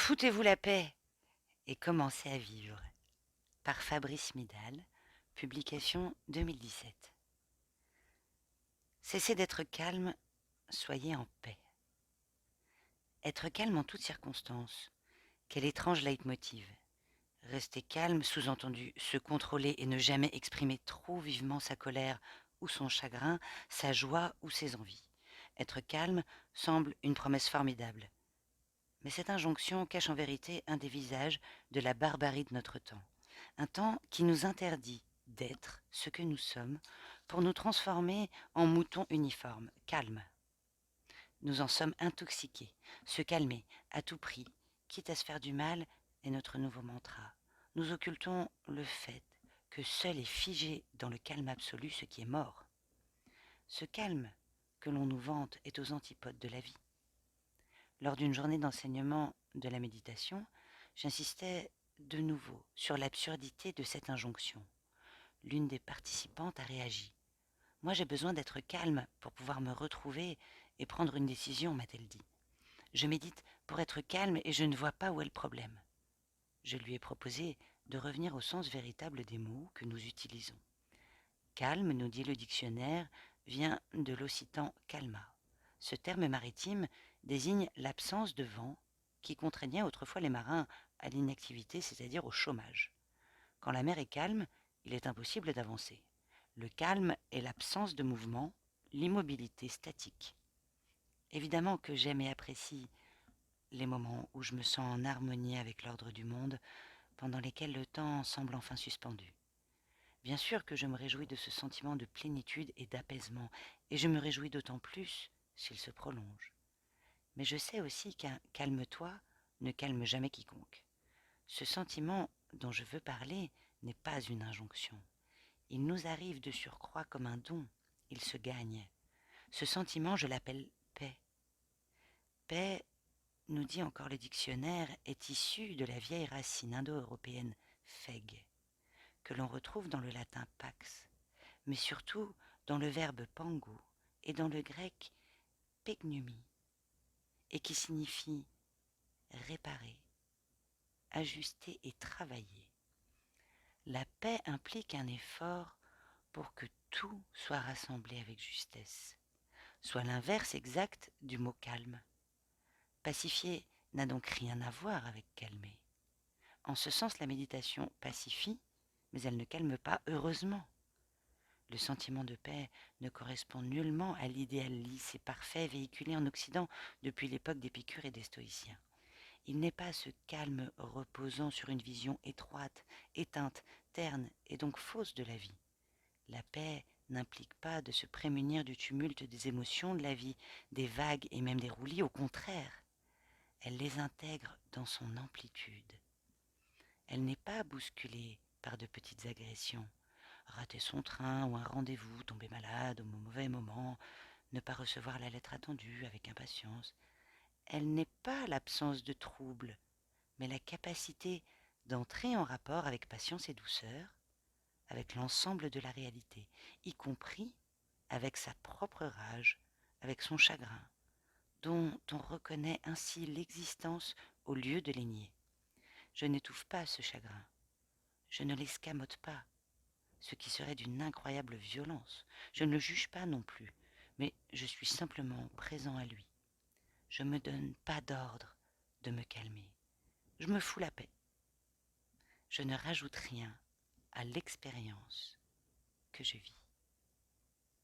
Foutez-vous la paix et commencez à vivre. Par Fabrice Midal, publication 2017. Cessez d'être calme, soyez en paix. Être calme en toutes circonstances. Quel étrange leitmotiv. Rester calme, sous-entendu se contrôler et ne jamais exprimer trop vivement sa colère ou son chagrin, sa joie ou ses envies. Être calme semble une promesse formidable. Mais cette injonction cache en vérité un des visages de la barbarie de notre temps. Un temps qui nous interdit d'être ce que nous sommes pour nous transformer en moutons uniformes, calmes. Nous en sommes intoxiqués. Se calmer à tout prix, quitte à se faire du mal, est notre nouveau mantra. Nous occultons le fait que seul est figé dans le calme absolu ce qui est mort. Ce calme que l'on nous vante est aux antipodes de la vie. Lors d'une journée d'enseignement de la méditation, j'insistais de nouveau sur l'absurdité de cette injonction. L'une des participantes a réagi. Moi, j'ai besoin d'être calme pour pouvoir me retrouver et prendre une décision, m'a-t-elle dit. Je médite pour être calme et je ne vois pas où est le problème. Je lui ai proposé de revenir au sens véritable des mots que nous utilisons. Calme, nous dit le dictionnaire, vient de l'occitan calma. Ce terme maritime désigne l'absence de vent qui contraignait autrefois les marins à l'inactivité, c'est-à-dire au chômage. Quand la mer est calme, il est impossible d'avancer. Le calme est l'absence de mouvement, l'immobilité statique. Évidemment que j'aime et apprécie les moments où je me sens en harmonie avec l'ordre du monde, pendant lesquels le temps semble enfin suspendu. Bien sûr que je me réjouis de ce sentiment de plénitude et d'apaisement, et je me réjouis d'autant plus s'il se prolonge. Mais je sais aussi qu'un calme-toi ne calme jamais quiconque. Ce sentiment dont je veux parler n'est pas une injonction. Il nous arrive de surcroît comme un don, il se gagne. Ce sentiment, je l'appelle paix. Paix, nous dit encore le dictionnaire, est issu de la vieille racine indo-européenne feg, que l'on retrouve dans le latin pax, mais surtout dans le verbe pango et dans le grec pegnumi, et qui signifie réparer, ajuster et travailler. La paix implique un effort pour que tout soit rassemblé avec justesse, soit l'inverse exact du mot calme. Pacifier n'a donc rien à voir avec calmer. En ce sens, la méditation pacifie, mais elle ne calme pas, heureusement. Le sentiment de paix ne correspond nullement à l'idéal lisse et parfait véhiculé en Occident depuis l'époque d'Épicure et des stoïciens. Il n'est pas ce calme reposant sur une vision étroite, éteinte, terne et donc fausse de la vie. La paix n'implique pas de se prémunir du tumulte des émotions de la vie, des vagues et même des roulis, au contraire. Elle les intègre dans son amplitude. Elle n'est pas bousculée par de petites agressions. Rater son train ou un rendez-vous, tomber malade au mauvais moment, ne pas recevoir la lettre attendue avec impatience. Elle n'est pas l'absence de trouble, mais la capacité d'entrer en rapport avec patience et douceur, avec l'ensemble de la réalité, y compris avec sa propre rage, avec son chagrin, dont on reconnaît ainsi l'existence au lieu de les nier. Je n'étouffe pas ce chagrin, je ne l'escamote pas, ce qui serait d'une incroyable violence. Je ne le juge pas non plus, mais je suis simplement présent à lui. Je ne me donne pas d'ordre de me calmer. Je me fous la paix. Je ne rajoute rien à l'expérience que je vis.